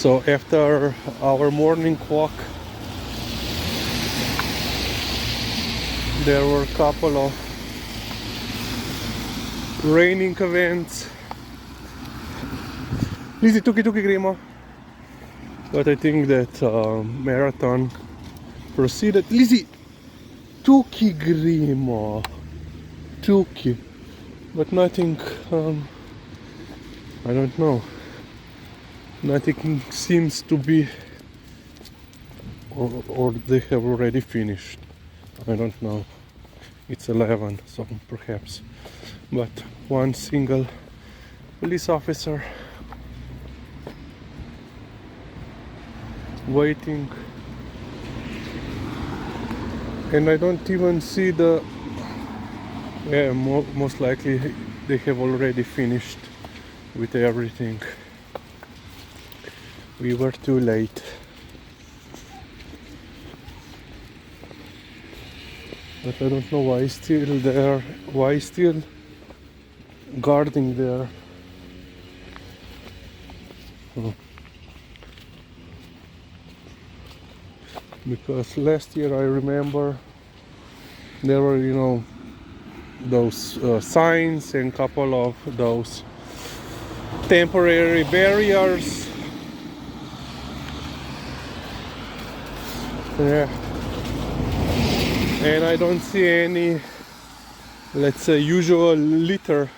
So after our morning walk, there were a couple of raining events. Lizzie, tuki grimo. But I think that marathon proceeded. Lizzie, tuki grimo. Tuki. But nothing, I don't know. Nothing seems to be, or they have already finished. I don't know. It's 11, so perhaps. But one single police officer waiting, and I don't even see the. Yeah, most likely they have already finished with everything. We were too late. But I don't know why still there, why still guarding there. Oh. Because last year I remember there were, those signs and couple of those temporary barriers. Yeah. And I don't see any, let's say, usual litter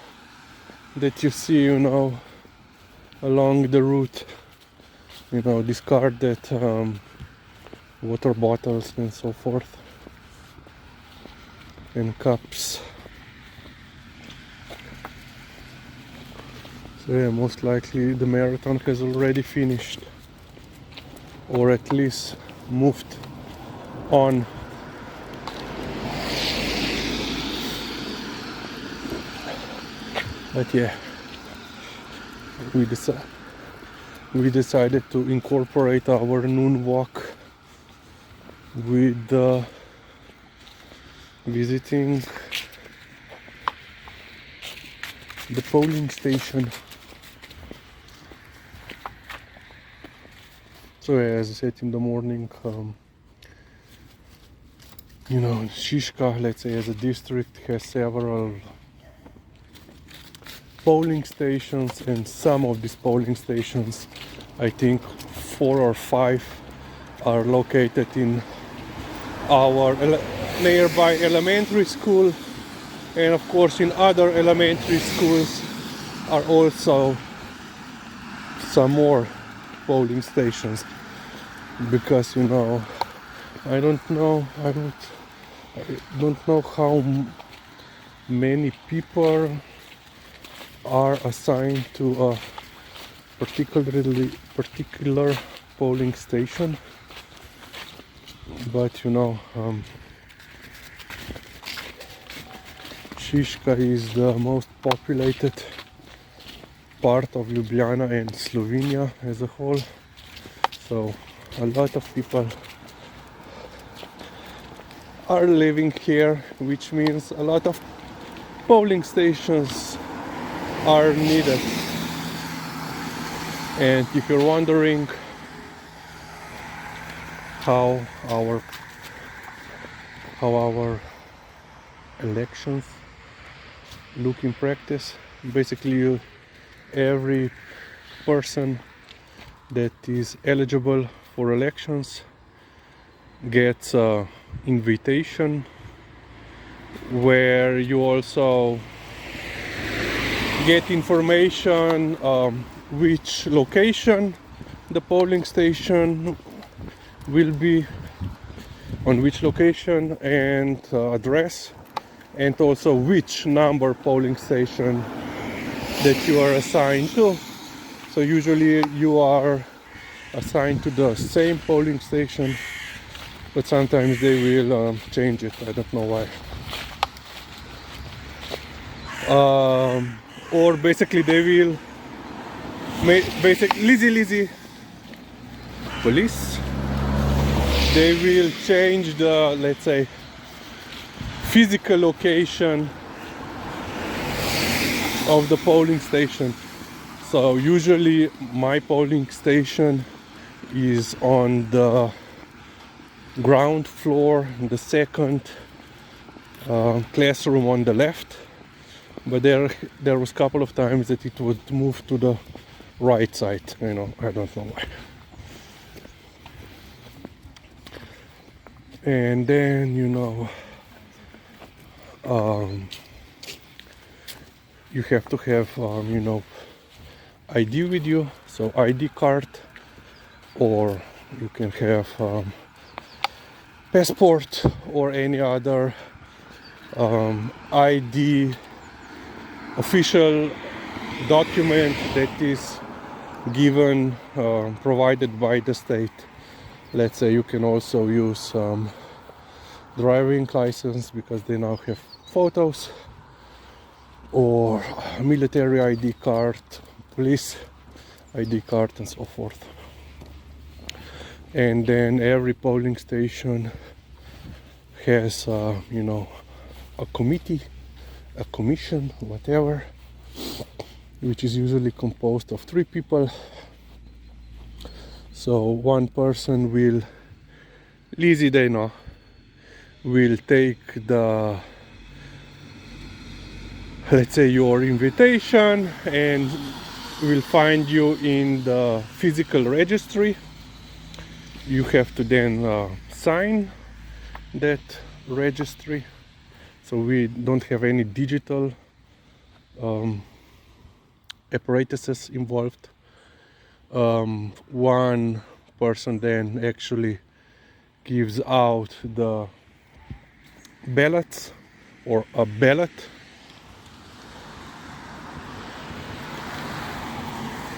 that you see, along the route. Discarded water bottles and so forth, and cups. So yeah, most likely the marathon has already finished, or at least moved on. But yeah, we decided to incorporate our noon walk with visiting the polling station. So as I said in the morning, Shishka, let's say as a district, has several polling stations, and some of these polling stations, I think 4 or 5, are located in our nearby elementary school, and of course in other elementary schools are also some more polling stations, because I don't know how many people are assigned to a particular polling station, but Shishka is the most populated part of Ljubljana and Slovenia as a whole, so a lot of people are living here, which means a lot of polling stations are needed. And if you're wondering how our elections look in practice, basically every person that is eligible for elections gets an invitation where you also get information which location the polling station will be, on which location and address, and also which number polling station that you are assigned to. So usually you are assigned to the same polling station, but sometimes they will change it. I don't know why. Or basically they will Lizzie police, they will change the, let's say, physical location of the polling station. So usually my polling station is on the ground floor, the second classroom on the left, but there was a couple of times that it would move to the right side. I don't know why. And then you have to have ID with you, so ID card, or you can have passport or any other ID official document that is given, provided by the state. Let's say you can also use driving license because they now have photos, or military ID card, police ID card, and so forth. And then every polling station has a committee, a commission, whatever, which is usually composed of 3 people. So one person will, will take the, let's say, your invitation, and will find you in the physical registry. You have to then sign that registry. So we don't have any digital apparatuses involved. One person then actually gives out the ballots, or a ballot,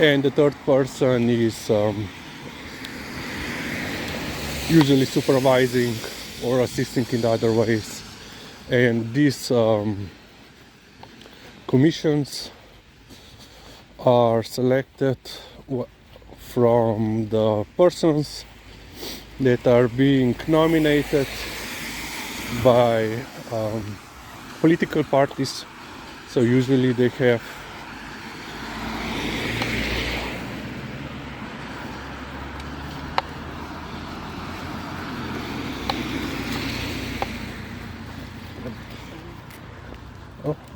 and the third person is usually supervising or assisting in other ways. And these commissions are selected from the persons that are being nominated by political parties. So usually they have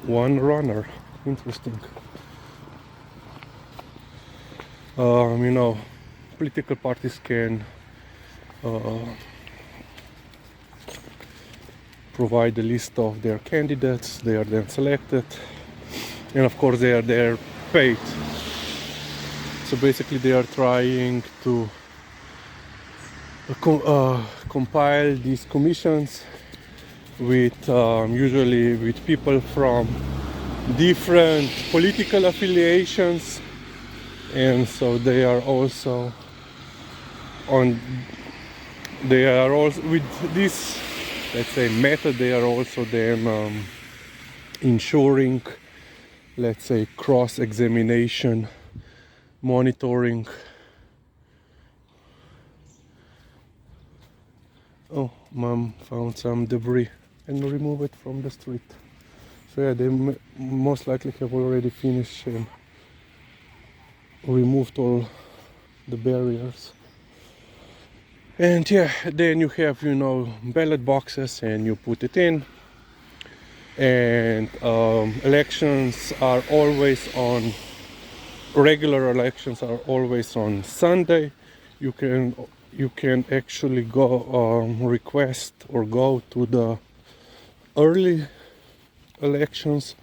one runner. Interesting. Political parties can provide a list of their candidates. They are then selected, and of course they are there paid. So basically they are trying to compile these commissions with usually with people from different political affiliations, and so they are also with this, let's say, method, they are also then ensuring, let's say, cross-examination, monitoring. Oh, Mom found some debris and remove it from the street. So yeah, they most likely have already finished and removed all the barriers. And yeah, then you have, ballot boxes, and you put it in. And elections are always on, regular elections are always on Sunday. You can actually go request or go to the early elections,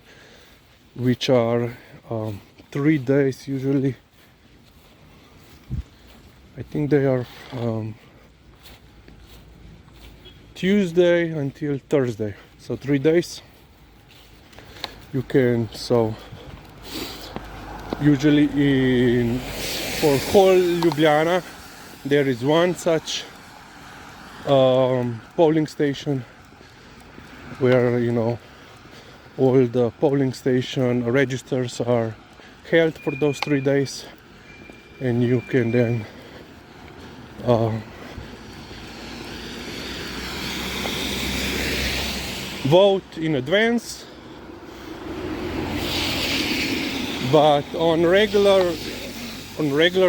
which are 3 days usually. I think they are Tuesday until Thursday, so 3 days. You can, so usually for whole Ljubljana there is one such polling station where all the polling station registers are held for those 3 days, and you can then vote in advance. But on regular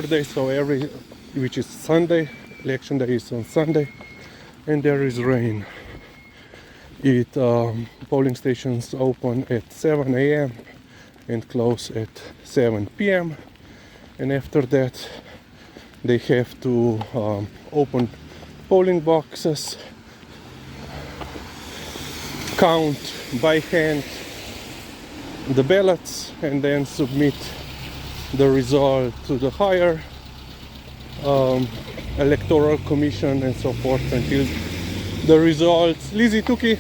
days, so every which is Sunday. Election day is on Sunday, and there is rain. Polling stations open at 7 a.m. and close at 7 p.m. and after that they have to open polling boxes, count by hand the ballots, and then submit the result to the higher electoral commission and so forth until the results Lizzie Tuki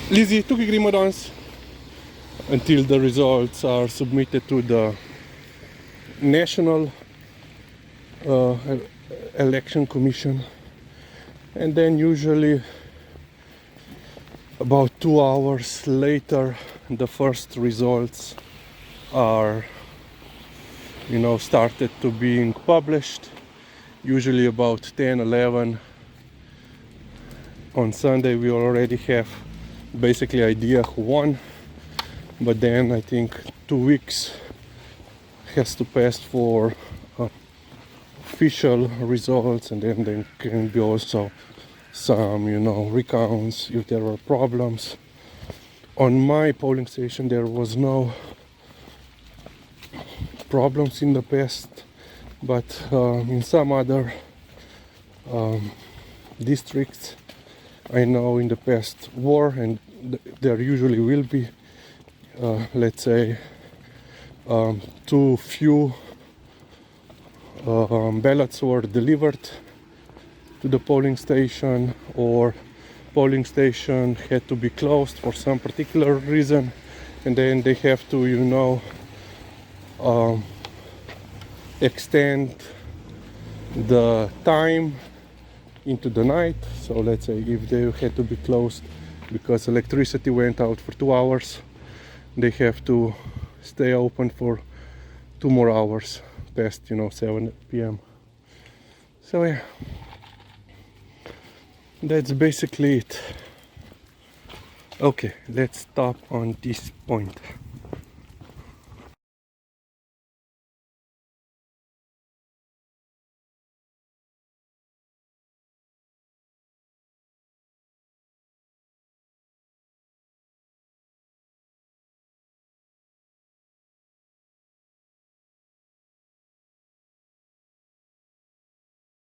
Grimodons until the results are submitted to the National Election Commission, and then usually about 2 hours later the first results are started to being published, usually about 10-11. On Sunday we already have basically idea who won, but then I think 2 weeks has to pass for official results, and then there can be also some recounts if there are problems. On my polling station there was no problems in the past, but in some other districts I know in the past were, and there usually will be let's say too few ballots were delivered to the polling station, or polling station had to be closed for some particular reason, and then they have to extend the time into the night. So let's say if they had to be closed because electricity went out for 2 hours, they have to stay open for 2 more hours past 7 p.m. So yeah, that's basically it. Okay, let's stop on this point.